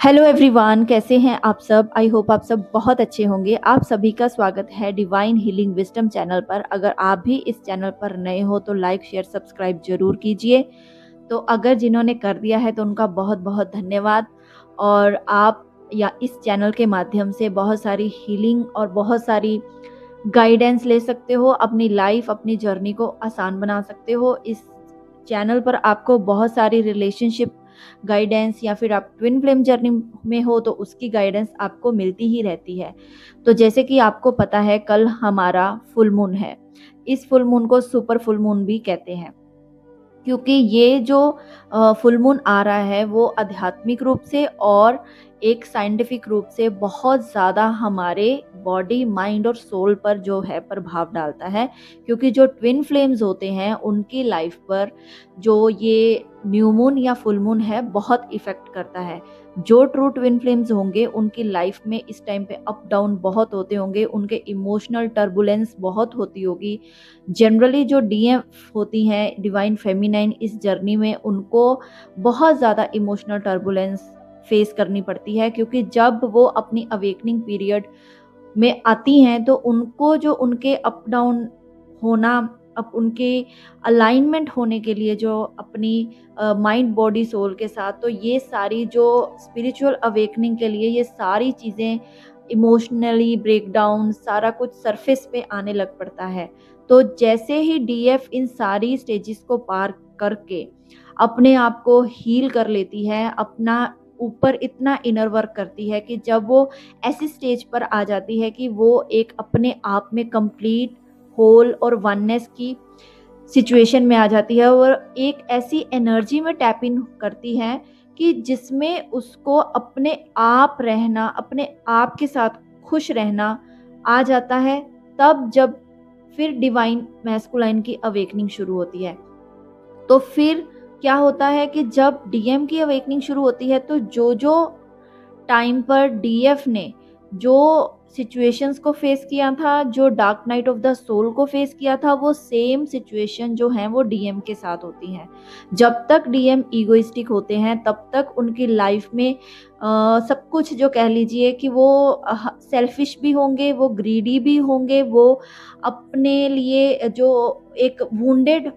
Hello everyone, कैसे हैं आप सब। आई होप आप सब बहुत अच्छे होंगे। आप सभी का स्वागत है डिवाइन हीलिंग विजडम चैनल पर। अगर आप भी इस चैनल पर नए हो तो लाइक शेयर सब्सक्राइब जरूर कीजिए। तो अगर जिन्होंने कर दिया है तो उनका बहुत बहुत धन्यवाद। और आप या इस चैनल के माध्यम से बहुत सारी हीलिंग और बहुत सारी गाइडेंस ले सकते हो, अपनी लाइफ अपनी जर्नी को आसान बना सकते हो। इस चैनल पर आपको बहुत सारी रिलेशनशिप गाइडेंस या फिर आप ट्विन फ्लेम जर्नी में हो तो उसकी गाइडेंस आपको मिलती ही रहती है। तो जैसे कि आपको पता है, कल हमारा फुल मून है। इस फुल मून को सुपर फुल मून भी कहते हैं, क्योंकि ये जो फुल मून आ रहा है वो आध्यात्मिक रूप से और एक साइंटिफिक रूप से बहुत ज़्यादा हमारे बॉडी माइंड और सोल पर जो है प्रभाव डालता है। क्योंकि जो ट्विन फ्लेम्स होते हैं उनकी लाइफ पर जो ये न्यू मून या फुल मून है बहुत इफेक्ट करता है। जो ट्रू ट्विन फ्लेम्स होंगे उनकी लाइफ में इस टाइम पे अप डाउन बहुत होते होंगे, उनके इमोशनल टर्बुलेंस बहुत होती होगी। जनरली जो डीएफ होती हैं डिवाइन फेमिनाइन, इस जर्नी में उनको बहुत ज़्यादा इमोशनल टर्बुलेंस फेस करनी पड़ती है, क्योंकि जब वो अपनी अवेकनिंग पीरियड में आती हैं तो उनको जो उनके अप डाउन होना, अब उनके अलाइनमेंट होने के लिए जो अपनी माइंड बॉडी सोल के साथ, तो ये सारी जो स्पिरिचुअल अवेकनिंग के लिए ये सारी चीज़ें इमोशनली ब्रेकडाउन सारा कुछ सरफेस पे आने लग पड़ता है। तो जैसे ही डीएफ इन सारी स्टेजेस को पार करके अपने आप को हील कर लेती है, अपना ऊपर इतना इनर वर्क करती है कि जब वो ऐसी स्टेज पर आ जाती है कि वो एक अपने आप में कंप्लीट होल और वननेस की सिचुएशन में आ जाती है और एक ऐसी एनर्जी में टैप इन करती है कि जिसमें उसको अपने आप रहना, अपने आप के साथ खुश रहना आ जाता है। तब जब फिर डिवाइन मैस्कुलाइन की अवेकनिंग शुरू होती है, तो फिर क्या होता है कि जब डीएम की अवेकनिंग शुरू होती है तो जो जो टाइम पर डीएफ ने जो सिचुएशंस को फेस किया था, जो dark night of the soul को फेस किया था, वो सेम सिचुएशन जो है वो डीएम के साथ होती हैं। जब तक डीएम ईगोइस्टिक होते हैं तब तक उनकी लाइफ में सब कुछ जो कह लीजिए कि वो सेल्फिश भी होंगे, वो ग्रीडी भी होंगे, वो अपने लिए जो एक वुंडेड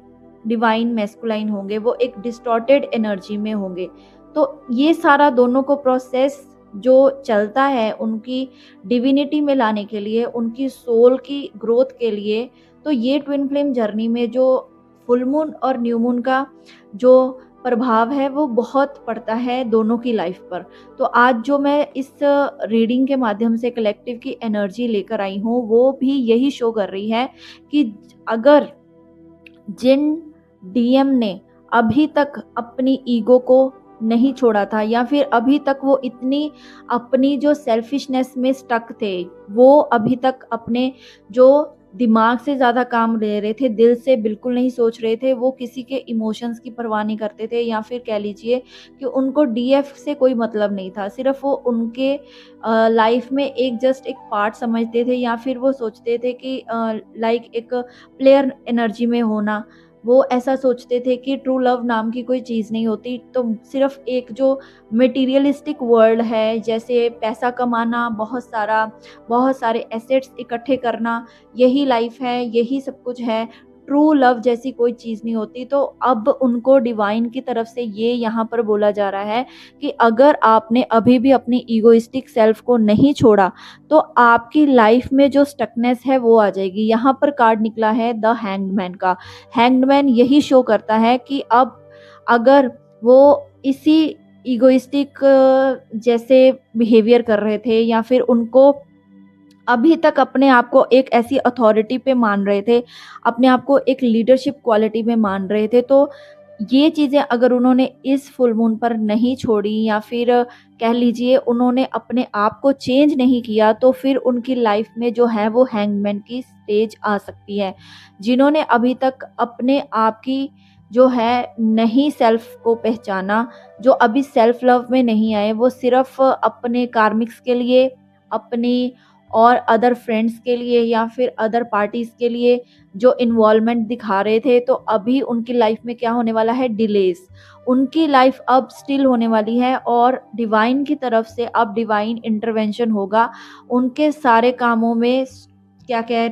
डिवाइन मैस्कुलाइन होंगे, वो एक डिस्टॉर्टेड एनर्जी में होंगे। तो ये सारा दोनों को प्रोसेस जो चलता है उनकी डिविनिटी में लाने के लिए, उनकी सोल की ग्रोथ के लिए, तो ये ट्विन फ्लेम जर्नी में जो फुल मून और न्यू मून का जो प्रभाव है वो बहुत पड़ता है दोनों की लाइफ पर। तो आज जो मैं इस रीडिंग के माध्यम से कलेक्टिव की एनर्जी लेकर आई हूँ वो भी यही शो कर रही है कि अगर जिन डीएम ने अभी तक अपनी ईगो को नहीं छोड़ा था या फिर अभी तक वो इतनी अपनी जो सेल्फिशनेस में स्टक थे, वो अभी तक अपने जो दिमाग से ज़्यादा काम ले रहे थे, दिल से बिल्कुल नहीं सोच रहे थे, वो किसी के इमोशंस की परवाह नहीं करते थे, या फिर कह लीजिए कि उनको डीएफ से कोई मतलब नहीं था, सिर्फ वो उनके लाइफ में एक जस्ट एक पार्ट समझते थे, या फिर वो सोचते थे कि लाइक एक प्लेयर एनर्जी में होना, वो ऐसा सोचते थे कि ट्रू लव नाम की कोई चीज़ नहीं होती। तो सिर्फ एक जो मटेरियलिस्टिक वर्ल्ड है, जैसे पैसा कमाना, बहुत सारे एसेट्स इकट्ठे करना, यही लाइफ है, यही सब कुछ है। ट्रू लव जैसी कोई चीज़ नहीं होती। तो अब उनको डिवाइन की तरफ से ये यहाँ पर बोला जा रहा है कि अगर आपने अभी भी अपनी ईगोइस्टिक सेल्फ को नहीं छोड़ा तो आपकी लाइफ में जो स्टकनेस है वो आ जाएगी। यहाँ पर कार्ड निकला है द हैंग्ड का। हैंग्ड मैन यही शो करता है कि अब अगर वो इसी ईगोइस्टिक जैसे बिहेवियर कर रहे थे, या फिर उनको अभी तक अपने आप को एक ऐसी अथॉरिटी पे मान रहे थे, अपने आप को एक लीडरशिप क्वालिटी में मान रहे थे, तो ये चीज़ें अगर उन्होंने इस फुल मून पर नहीं छोड़ी, या फिर कह लीजिए उन्होंने अपने आप को चेंज नहीं किया, तो फिर उनकी लाइफ में जो है वो हैंगमैन की स्टेज आ सकती है। जिन्होंने अभी तक अपने आप की जो है नहीं सेल्फ को पहचाना, जो अभी सेल्फ लव में नहीं आए, वो सिर्फ अपने कार्मिक्स के लिए, अपनी और अदर फ्रेंड्स के लिए या फिर अदर पार्टीज़ के लिए जो इन्वॉल्वमेंट दिखा रहे थे, तो अभी उनकी लाइफ में क्या होने वाला है, डिलेज़। उनकी लाइफ अब स्टिल होने वाली है और डिवाइन की तरफ से अब डिवाइन इंटरवेंशन होगा। उनके सारे कामों में क्या कह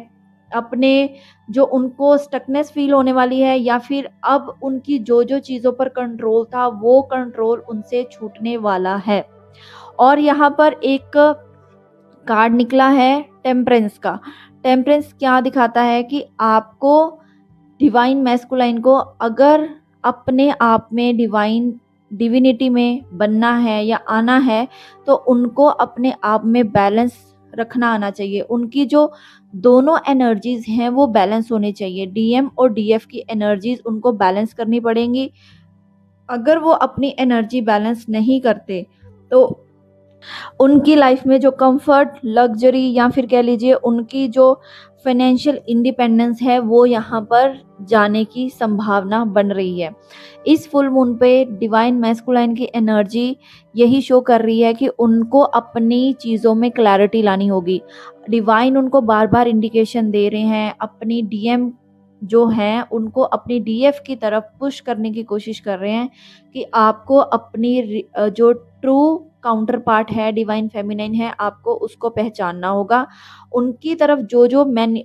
अपने जो उनको स्टकनेस फ़ील होने वाली है या फिर अब उनकी जो-जो चीज़ों पर कंट्रोल था, वो कंट्रोल उनसे छूटने वाला है। और यहाँ पर एक कार्ड निकला है टेम्परेंस का। टेम्परेंस क्या दिखाता है कि आपको डिवाइन मैस्कुलाइन को अगर अपने आप में डिविनिटी में बनना है या आना है, तो उनको अपने आप में बैलेंस रखना आना चाहिए। उनकी जो दोनों एनर्जीज़ हैं वो बैलेंस होनी चाहिए। डीएम और डीएफ की एनर्जीज़ उनको बैलेंस करनी पड़ेंगी। अगर वो अपनी एनर्जी बैलेंस नहीं करते, तो उनकी लाइफ में जो कंफर्ट, लग्जरी या फिर कह लीजिए उनकी जो फाइनेंशियल इंडिपेंडेंस है, वो यहाँ पर जाने की संभावना बन रही है। इस फुल मून पे डिवाइन मैस्कुलाइन की एनर्जी यही शो कर रही है कि उनको अपनी चीज़ों में क्लैरिटी लानी होगी। डिवाइन उनको बार-बार इंडिकेशन दे रहे हैं, अपनी डीएम जो हैं उनको अपनी डीएफ की तरफ पुश करने की कोशिश कर रहे हैं कि आपको अपनी जो ट्रू काउंटर पार्ट है, डिवाइन फेमिनाइन है, आपको उसको पहचानना होगा। उनकी तरफ जो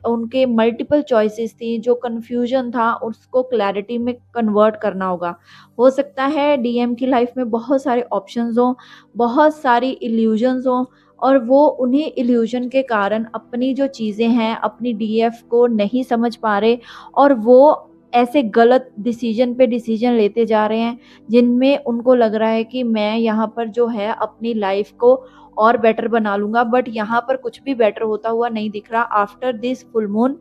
उनके मल्टीपल चॉइसेस थी, जो कन्फ्यूजन था, उसको क्लैरिटी में कन्वर्ट करना होगा। हो सकता है डीएम की लाइफ में बहुत सारे ऑप्शंस हों, बहुत सारी इल्यूजन्स हों और वो उन्हीं इल्यूजन के कारण अपनी जो चीज़ें हैं, अपनी डीएफ को नहीं समझ पा रहे और वो ऐसे गलत डिसीजन पे डिसीजन लेते जा रहे हैं, जिनमें उनको लग रहा है कि मैं यहाँ पर जो है अपनी लाइफ को और बेटर बना लूँगा, बट यहाँ पर कुछ भी बेटर होता हुआ नहीं दिख रहा। आफ्टर दिस फुल मून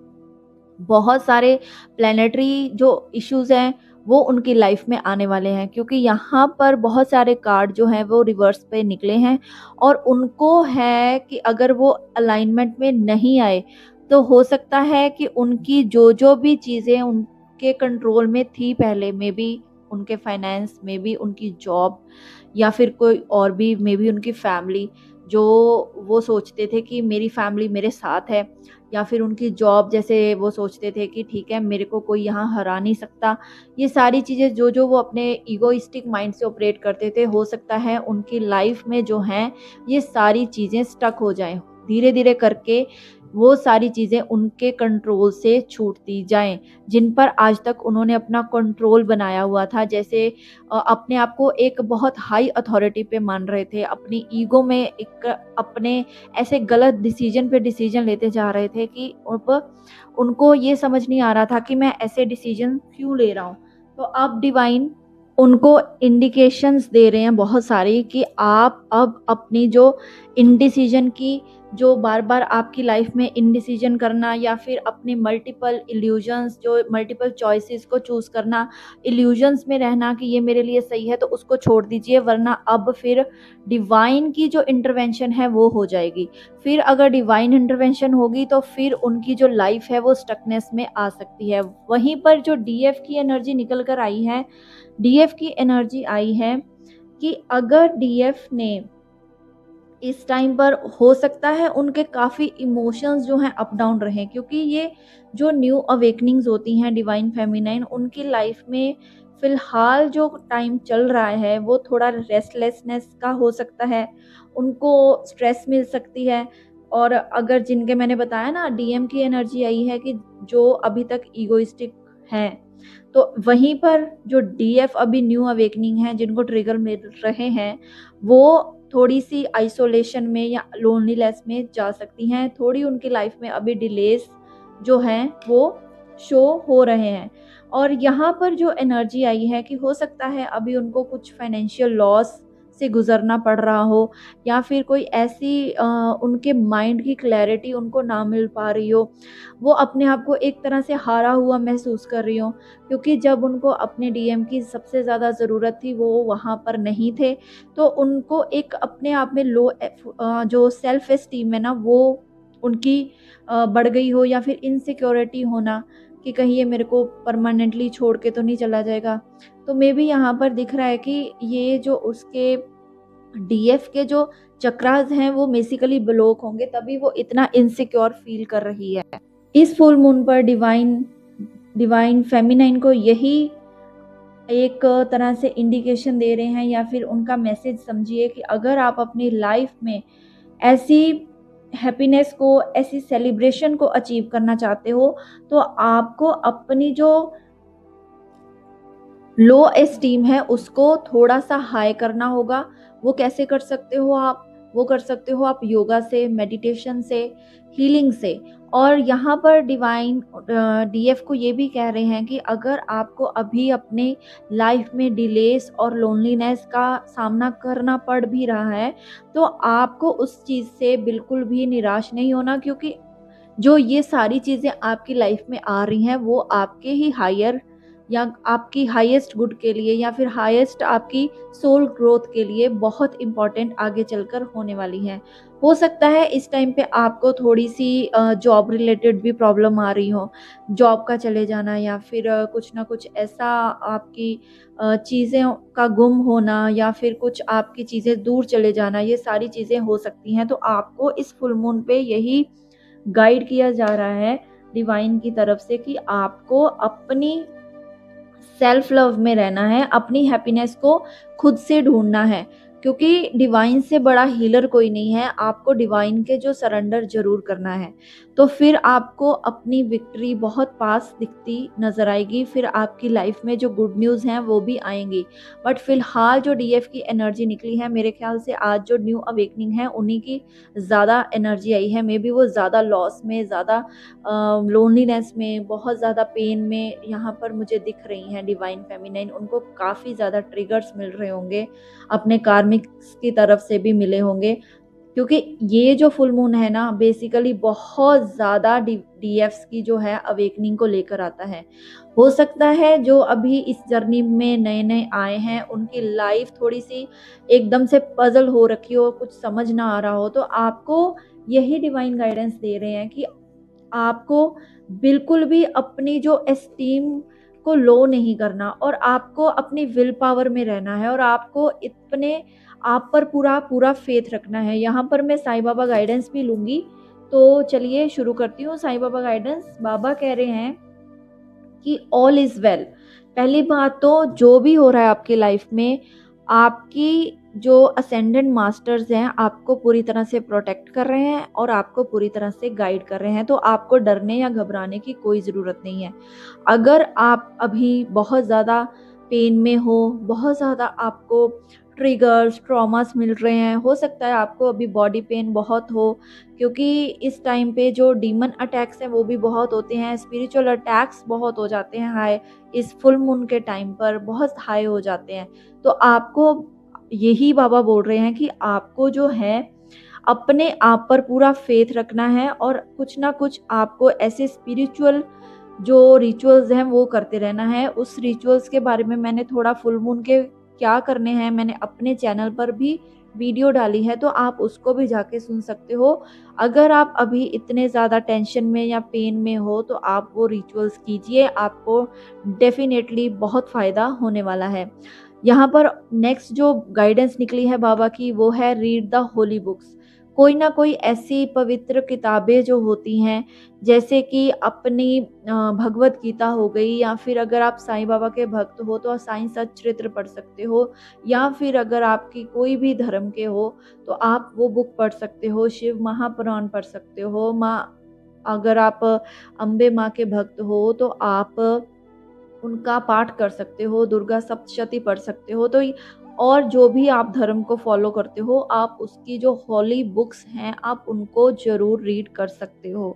बहुत सारे प्लैनेटरी जो इश्यूज़ हैं, वो उनकी लाइफ में आने वाले हैं, क्योंकि यहाँ पर बहुत सारे कार्ड जो हैं वो रिवर्स पे निकले हैं और उनको है कि अगर वो अलाइनमेंट में नहीं आए, तो हो सकता है कि उनकी जो-जो भी चीज़ें उनके कंट्रोल में थी पहले, मे बी उनके फाइनेंस, मे बी उनकी जॉब या फिर कोई और भी, मे बी उनकी फैमिली, जो वो सोचते थे कि मेरी फैमिली मेरे साथ है, या फिर उनकी जॉब, जैसे वो सोचते थे कि ठीक है मेरे को कोई यहाँ हरा नहीं सकता। ये सारी चीज़ें जो-जो वो अपने इगोइस्टिक माइंड से ऑपरेट करते थे, हो सकता है उनकी लाइफ में जो हैं ये सारी चीज़ें स्टक हो जाएँ। धीरे-धीरे करके वो सारी चीज़ें उनके कंट्रोल से छूटती जाएँ, जिन पर आज तक उन्होंने अपना कंट्रोल बनाया हुआ था। जैसे अपने आप को एक बहुत हाई अथॉरिटी पे मान रहे थे, अपनी ईगो में एक अपने ऐसे गलत डिसीजन पे डिसीजन लेते जा रहे थे कि अब उनको ये समझ नहीं आ रहा था कि मैं ऐसे डिसीजन क्यों ले रहा हूँ। तो अब डिवाइन उनको इंडिकेशंस दे रहे हैं बहुत सारी कि आप अब अपनी जो इंडिसीजन की, जो बार-बार आपकी लाइफ में इंडिसीजन करना या फिर अपने मल्टीपल इल्यूजन्स, जो मल्टीपल चॉइसेस को चूज़ करना, इल्यूजन्स में रहना कि ये मेरे लिए सही है, तो उसको छोड़ दीजिए, वरना अब फिर डिवाइन की जो इंटरवेंशन है वो हो जाएगी। फिर अगर डिवाइन इंटरवेंशन होगी तो फिर उनकी जो लाइफ है वो स्टकनेस में आ सकती है। वहीं पर जो डीएफ की एनर्जी निकल कर आई है, डीएफ की एनर्जी आई है कि अगर डीएफ ने इस टाइम पर, हो सकता है उनके काफ़ी इमोशंस जो हैं अप डाउन रहें, क्योंकि ये जो न्यू अवेकनिंग्स होती हैं डिवाइन फेमिनाइन, उनकी लाइफ में फ़िलहाल जो टाइम चल रहा है वो थोड़ा रेस्टलेसनेस का हो सकता है, उनको स्ट्रेस मिल सकती है। और अगर जिनके मैंने बताया ना डीएम की एनर्जी आई है कि जो अभी तक ईगोइस्टिक हैं, तो वहीं पर जो डीएफ अभी न्यू अवेकनिंग है, जिनको ट्रिगर मिल रहे हैं, वो थोड़ी-सी आइसोलेशन में या लोनलीनेस में जा सकती हैं। थोड़ी उनकी लाइफ में अभी डिलेज़ जो हैं वो शो हो रहे हैं। और यहाँ पर जो एनर्जी आई है कि हो सकता है अभी उनको कुछ फाइनेंशियल लॉस से गुज़रना पड़ रहा हो, या फिर कोई ऐसी उनके माइंड की क्लैरिटी उनको ना मिल पा रही हो। वो अपने आप को एक तरह से हारा हुआ महसूस कर रही हों, क्योंकि जब उनको अपने डीएम की सबसे ज़्यादा ज़रूरत थी, वो वहाँ पर नहीं थे। तो उनको एक अपने आप में जो सेल्फ एस्टीम है ना, वो उनकी बढ़ गई हो, या फिर इनसिक्योरिटी होना कि कहीं ये मेरे को परमानेंटली छोड़ के तो नहीं चला जाएगा। तो मे बी यहाँ पर दिख रहा है कि ये जो उसके डीएफ के जो चक्रास हैं वो बेसिकली ब्लॉक होंगे, तभी वो इतना इनसिक्योर फील कर रही है। इस फुल मून पर डिवाइन फेमिनाइन को यही एक तरह से इंडिकेशन दे रहे हैं, या फिर उनका मैसेज समझिए कि अगर आप अपनी लाइफ में ऐसी हैप्पीनेस को, ऐसी सेलिब्रेशन को अचीव करना चाहते हो, तो आपको अपनी जो लो एस्टीम है उसको थोड़ा सा हाई करना होगा। वो कैसे कर सकते हो आप? वो कर सकते हो आप योगा से, मेडिटेशन से, हीलिंग से। और यहाँ पर डिवाइन डीएफ को ये भी कह रहे हैं कि अगर आपको अभी अपने लाइफ में डिलेस और लोनलीनेस का सामना करना पड़ भी रहा है, तो आपको उस चीज़ से बिल्कुल भी निराश नहीं होना, क्योंकि जो ये सारी चीज़ें आपकी लाइफ में आ रही हैं वो आपके ही हायर या आपकी हाईएस्ट गुड के लिए, या फिर हाईएस्ट आपकी सोल ग्रोथ के लिए बहुत इम्पॉर्टेंट आगे चलकर होने वाली हैं। हो सकता है इस टाइम पे आपको थोड़ी सी जॉब रिलेटेड भी प्रॉब्लम आ रही हो, जॉब का चले जाना, या फिर कुछ ना कुछ ऐसा आपकी चीज़ें का गुम होना, या फिर कुछ आपकी चीज़ें दूर चले जाना, ये सारी चीज़ें हो सकती हैं। तो आपको इस फुल मून पे यही गाइड किया जा रहा है डिवाइन की तरफ से कि आपको अपनी सेल्फ लव में रहना है, अपनी हैप्पीनेस को खुद से ढूंढना है, क्योंकि डिवाइन से बड़ा हीलर कोई नहीं है। आपको डिवाइन के जो सरेंडर जरूर करना है, तो फिर आपको अपनी विक्ट्री बहुत पास दिखती नजर आएगी, फिर आपकी लाइफ में जो गुड न्यूज़ हैं वो भी आएंगी। बट फिलहाल जो डीएफ की एनर्जी निकली है, मेरे ख्याल से आज जो न्यू अवेकनिंग है उन्हीं की ज़्यादा एनर्जी आई है। मे बी वो ज़्यादा लॉस में, ज़्यादा लोनलीनेस में, बहुत ज़्यादा पेन में यहाँ पर मुझे दिख रही हैं डिवाइन फेमिनाइन। उनको काफ़ी ज़्यादा ट्रिगर्स मिल रहे होंगे, अपने कार्मिक्स की तरफ से भी मिले होंगे, क्योंकि ये जो फुल मून है ना बेसिकली बहुत ज़्यादा डीएफ्स की जो है अवेकनिंग को लेकर आता है। हो सकता है जो अभी इस जर्नी में नए नए आए हैं उनकी लाइफ थोड़ी सी एकदम से पजल हो रखी हो, कुछ समझ ना आ रहा हो, तो आपको यही डिवाइन गाइडेंस दे रहे हैं कि आपको बिल्कुल भी अपनी जो एस्टीम को लो नहीं करना, और आपको अपनी विल पावर में रहना है, और आपको इतने आप पर पूरा पूरा फेथ रखना है। यहाँ पर मैं साईं बाबा गाइडेंस भी लूँगी, तो चलिए शुरू करती हूँ। साईं बाबा गाइडेंस, बाबा कह रहे हैं कि ऑल इज़ वेल। पहली बात तो जो भी हो रहा है आपकी लाइफ में, आपकी जो असेंडेंट मास्टर्स हैं आपको पूरी तरह से प्रोटेक्ट कर रहे हैं और आपको पूरी तरह से गाइड कर रहे हैं, तो आपको डरने या घबराने की कोई ज़रूरत नहीं है। अगर आप अभी बहुत ज़्यादा पेन में हो, बहुत ज़्यादा आपको ट्रिगर्स, ट्रॉमास मिल रहे हैं, हो सकता है आपको अभी बॉडी पेन बहुत हो, क्योंकि इस टाइम पे जो डीमन अटैक्स हैं वो भी बहुत होते हैं, स्पिरिचुअल अटैक्स बहुत हो जाते हैं हाई, इस फुल मून के टाइम पर बहुत हाई हो जाते हैं। तो आपको यही बाबा बोल रहे हैं कि आपको जो है अपने आप पर पूरा फेथ रखना है, और कुछ ना कुछ आपको ऐसे स्पिरिचुअल जो रिचुअल्स हैं वो करते रहना है। उस रिचुअल्स के बारे में मैंने थोड़ा फुल मून के क्या करने हैं मैंने अपने चैनल पर भी वीडियो डाली है, तो आप उसको भी जाके सुन सकते हो। अगर आप अभी इतने ज़्यादा टेंशन में या पेन में हो तो आप वो रिचुअल्स कीजिए, आपको डेफिनेटली बहुत फ़ायदा होने वाला है। यहाँ पर नेक्स्ट जो गाइडेंस निकली है बाबा की वो है रीड द होली बुक्स। कोई ना कोई ऐसी पवित्र किताबें जो होती हैं, जैसे कि अपनी भगवत गीता हो गई, या फिर अगर आप साईं बाबा के भक्त हो तो साईं सच्चरित्र पढ़ सकते हो, या फिर अगर आपकी कोई भी धर्म के हो तो आप वो बुक पढ़ सकते हो। शिव महापुराण पढ़ सकते हो। माँ, अगर आप अम्बे माँ के भक्त हो तो आप उनका पाठ कर सकते हो, दुर्गा सप्तशती पढ़ सकते हो। तो और जो भी आप धर्म को फॉलो करते हो आप उसकी जो हॉली बुक्स हैं आप उनको ज़रूर रीड कर सकते हो।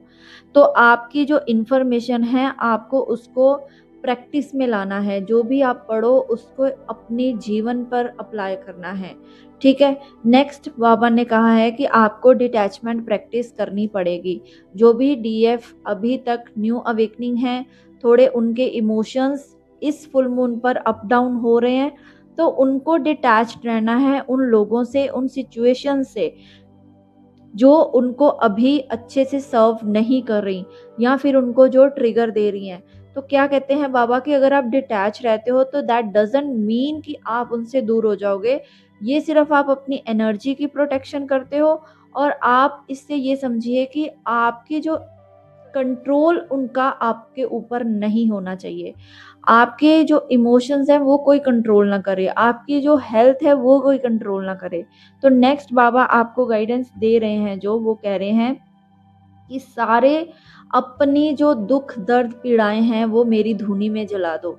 तो आपकी जो इन्फॉर्मेशन है आपको उसको प्रैक्टिस में लाना है, जो भी आप पढ़ो उसको अपने जीवन पर अप्लाई करना है, ठीक है। नेक्स्ट बाबा ने कहा है कि आपको डिटैचमेंट प्रैक्टिस करनी पड़ेगी। जो भी डीएफ अभी तक न्यू अवेकनिंग है, थोड़े उनके इमोशंस इस फुल मून पर अप डाउन हो रहे हैं, तो उनको डिटैच्ड रहना है उन लोगों से, उन सिचुएशन से जो उनको अभी अच्छे से सर्व नहीं कर रही, या फिर उनको जो ट्रिगर दे रही हैं। तो क्या कहते हैं बाबा कि अगर आप डिटैच रहते हो तो दैट डजंट मीन कि आप उनसे दूर हो जाओगे। ये सिर्फ आप अपनी एनर्जी की प्रोटेक्शन करते हो, और आप इससे ये समझिए कि आपकी जो कंट्रोल उनका आपके ऊपर नहीं होना चाहिए। आपके जो इमोशंस हैं वो कोई कंट्रोल ना करे, आपकी जो हेल्थ है वो कोई कंट्रोल ना करे। तो नेक्स्ट बाबा आपको गाइडेंस दे रहे हैं, जो वो कह रहे हैं कि सारे अपनी जो दुख दर्द पीड़ाएं हैं वो मेरी धूनी में जला दो।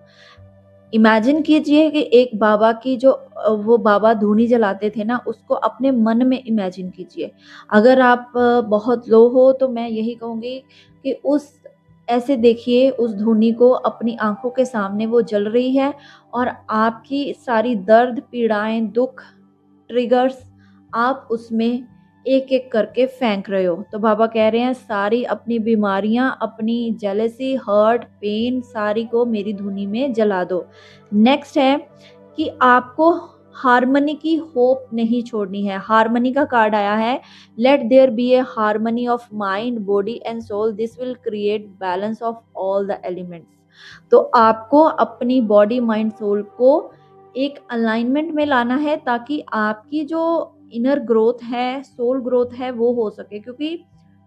इमेजिन कीजिए कि एक बाबा की जो वो बाबा धूनी जलाते थे ना, उसको अपने मन में इमेजिन कीजिए। अगर आप बहुत लो हो तो मैं यही कहूँगी कि उस ऐसे देखिए उस धूनी को अपनी आँखों के सामने वो जल रही है, और आपकी सारी दर्द, पीड़ाएँ, दुःख, ट्रिगर्स आप उसमें एक-एक करके फेंक रहे हो। तो बाबा कह रहे हैं सारी अपनी बीमारियाँ, अपनी जेलसी, हर्ट, पेन सारी को मेरी धूनी में जला दो। नेक्स्ट है कि आपको हार्मनी की होप नहीं छोड़नी है। हार्मनी का कार्ड आया है, let there be a harmony of mind, body and soul, this will create balance of all the elements. तो आपको अपनी बॉडी, माइंड, सोल को एक अलाइनमेंट में लाना है, ताकि आपकी जो इनर ग्रोथ है, सोल ग्रोथ है, वो हो सके। क्योंकि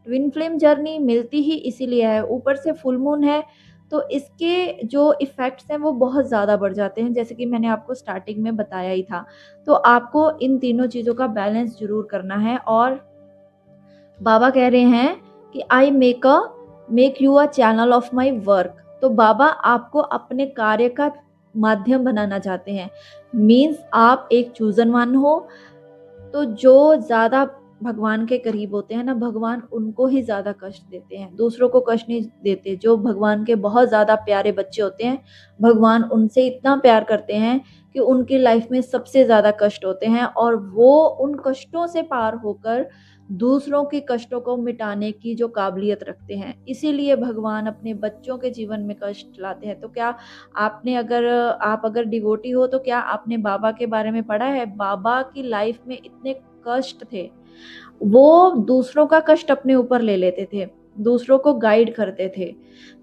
ट्विन फ्लेम जर्नी मिलती ही इसीलिए है। ऊपर से फुल मून है, तो इसके जो इफ़ेक्ट्स हैं वो बहुत ज़्यादा बढ़ जाते हैं, जैसे कि मैंने आपको स्टार्टिंग में बताया ही था। तो आपको इन तीनों चीज़ों का बैलेंस ज़रूर करना है। और बाबा कह रहे हैं कि I make you a channel of my work. तो बाबा आपको अपने कार्य का माध्यम बनाना चाहते हैं। मीन्स आप एक चूजन वन हो। तो जो ज़्यादा भगवान के करीब होते हैं ना, भगवान उनको ही ज़्यादा कष्ट देते हैं, दूसरों को कष्ट नहीं देते। जो भगवान के बहुत ज़्यादा प्यारे बच्चे होते हैं, भगवान उनसे इतना प्यार करते हैं कि उनकी लाइफ में सबसे ज़्यादा कष्ट होते हैं, और वो उन कष्टों से पार होकर दूसरों के कष्टों को मिटाने की जो काबिलियत रखते हैं। इसीलिए भगवान अपने बच्चों के जीवन में कष्ट लाते हैं। तो क्या आपने अगर आप अगर डिवोटी हो तो क्या आपने बाबा के बारे में पढ़ा है? बाबा की लाइफ में इतने कष्ट थे, वो दूसरों का कष्ट अपने ऊपर ले लेते थे, दूसरों को गाइड करते थे।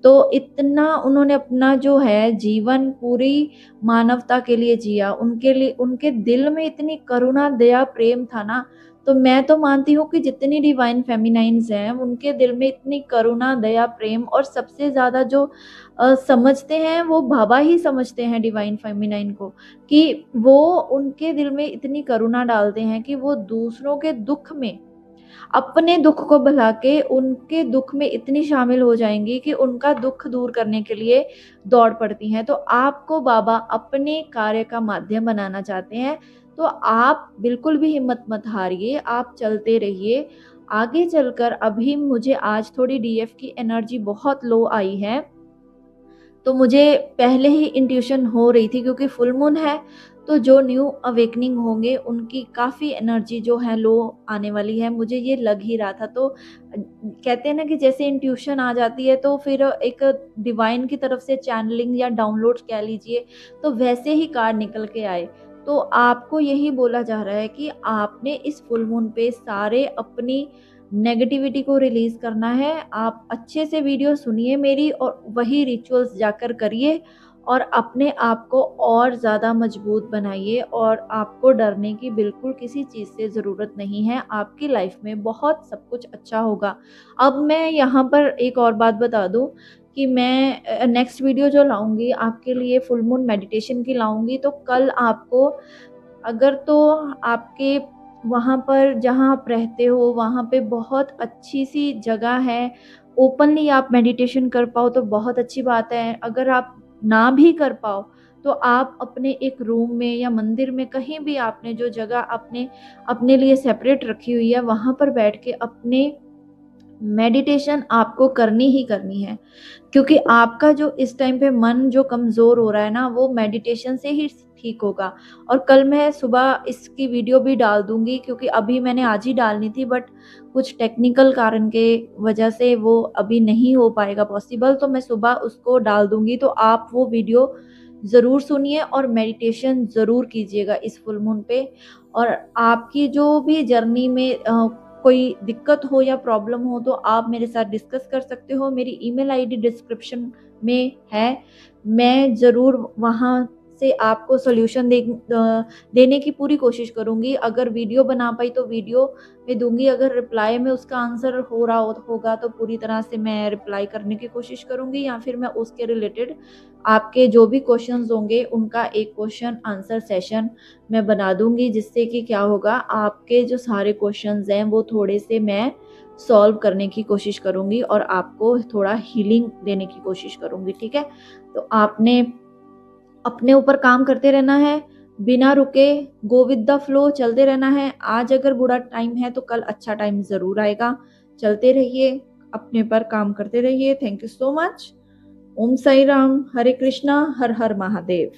तो इतना उन्होंने अपना जो है जीवन पूरी मानवता के लिए जिया। उनके लिए उनके दिल में इतनी करुणा, दया, प्रेम था ना। तो मैं तो मानती हूँ कि जितनी डिवाइन फेमिनाइन्स हैं, उनके दिल में इतनी करुणा, दया, प्रेम, और सबसे ज़्यादा जो समझते हैं वो बाबा ही समझते हैं डिवाइन फेमिनाइन को, कि वो उनके दिल में इतनी करुणा डालते हैं कि वो दूसरों के दुःख में अपने दुःख को भुला के उनके दुःख में इतनी शामिल हो जाएँगी कि उनका दुःख दूर करने के लिए दौड़ पड़ती हैं। तो आपको बाबा अपने कार्य का माध्यम बनाना चाहते हैं, तो आप बिल्कुल भी हिम्मत मत हारिए, आप चलते रहिए। आगे चलकर अभी मुझे आज थोड़ी डीएफ की एनर्जी बहुत लो आई है, तो मुझे पहले ही इंट्यूशन हो रही थी, क्योंकि फुल मून है, तो जो न्यू अवेकनिंग होंगे उनकी काफ़ी एनर्जी जो है लो आने वाली है, मुझे ये लग ही रहा था। तो कहते हैं ना कि जैसे इंट्यूशन आ जाती है तो फिर एक डिवाइन की तरफ से चैनलिंग या डाउनलोड कह लीजिए, तो वैसे ही कार्ड निकल के आए। तो आपको यही बोला जा रहा है कि आपने इस फुल मून पे सारे अपनी नेगेटिविटी को रिलीज़ करना है। आप अच्छे से वीडियो सुनिए मेरी, और वही रिचुअल्स जाकर करिए, और अपने आप को और ज़्यादा मजबूत बनाइए, और आपको डरने की बिल्कुल किसी चीज़ से ज़रूरत नहीं है। आपकी लाइफ में बहुत सब कुछ अच्छा होगा। अब मैं यहाँ पर एक और बात बता दूँ कि मैं नेक्स्ट वीडियो जो लाऊँगी आपके लिए फुल मून मेडिटेशन की लाऊँगी, तो कल आपको अगर तो आपके वहाँ पर जहाँ आप रहते हो वहाँ पे बहुत अच्छी-सी जगह है, ओपनली आप मेडिटेशन कर पाओ तो बहुत अच्छी बात है। अगर आप ना भी कर पाओ, तो आप अपने एक रूम में या मंदिर में, कहीं भी आपने जो जगह आपने अपने लिए सेपरेट रखी हुई है, वहाँ पर बैठ के अपने मेडिटेशन आपको करनी ही करनी है। क्योंकि आपका जो इस टाइम पे मन जो कमज़ोर हो रहा है ना, वो मेडिटेशन से ही ठीक होगा। और कल मैं सुबह इसकी वीडियो भी डाल दूँगी, क्योंकि अभी मैंने आज ही डालनी थी, बट कुछ टेक्निकल कारण के वजह से वो अभी नहीं हो पाएगा पॉसिबल, तो मैं सुबह उसको डाल दूँगी। तो आप वो वीडियो ज़रूर सुनिए और मेडिटेशन ज़रूर कीजिएगा इस फुल मून पे। और आपकी जो भी जर्नी में कोई दिक्कत हो या प्रॉब्लम हो, तो आप मेरे साथ डिस्कस कर सकते हो। मेरी ईमेल आईडी डिस्क्रिप्शन में है, मैं ज़रूर वहाँ से आपको सॉल्यूशन देने की पूरी कोशिश करूँगी। अगर वीडियो बना पाई तो वीडियो में दूँगी, अगर रिप्लाई में उसका आंसर हो रहा होगा तो पूरी तरह से मैं रिप्लाई करने की कोशिश करूँगी, या फिर मैं उसके रिलेटेड आपके जो भी क्वेश्चंस होंगे उनका एक क्वेश्चन आंसर सेशन मैं बना दूँगी, जिससे कि क्या होगा, आपके जो सारे क्वेश्चंस हैं वो थोड़े से मैं सॉल्व करने की कोशिश करूँगी और आपको थोड़ा हीलिंग देने की कोशिश करूँगी, ठीक है? तो आपने अपने ऊपर काम करते रहना है, बिना रुके, गो विद द फ्लो चलते रहना है। आज अगर बुरा टाइम है तो कल अच्छा टाइम ज़रूर आएगा। चलते रहिए, अपने पर काम करते रहिए। Thank you so much. Om Sai Ram, हरे कृष्णा, हर हर महादेव।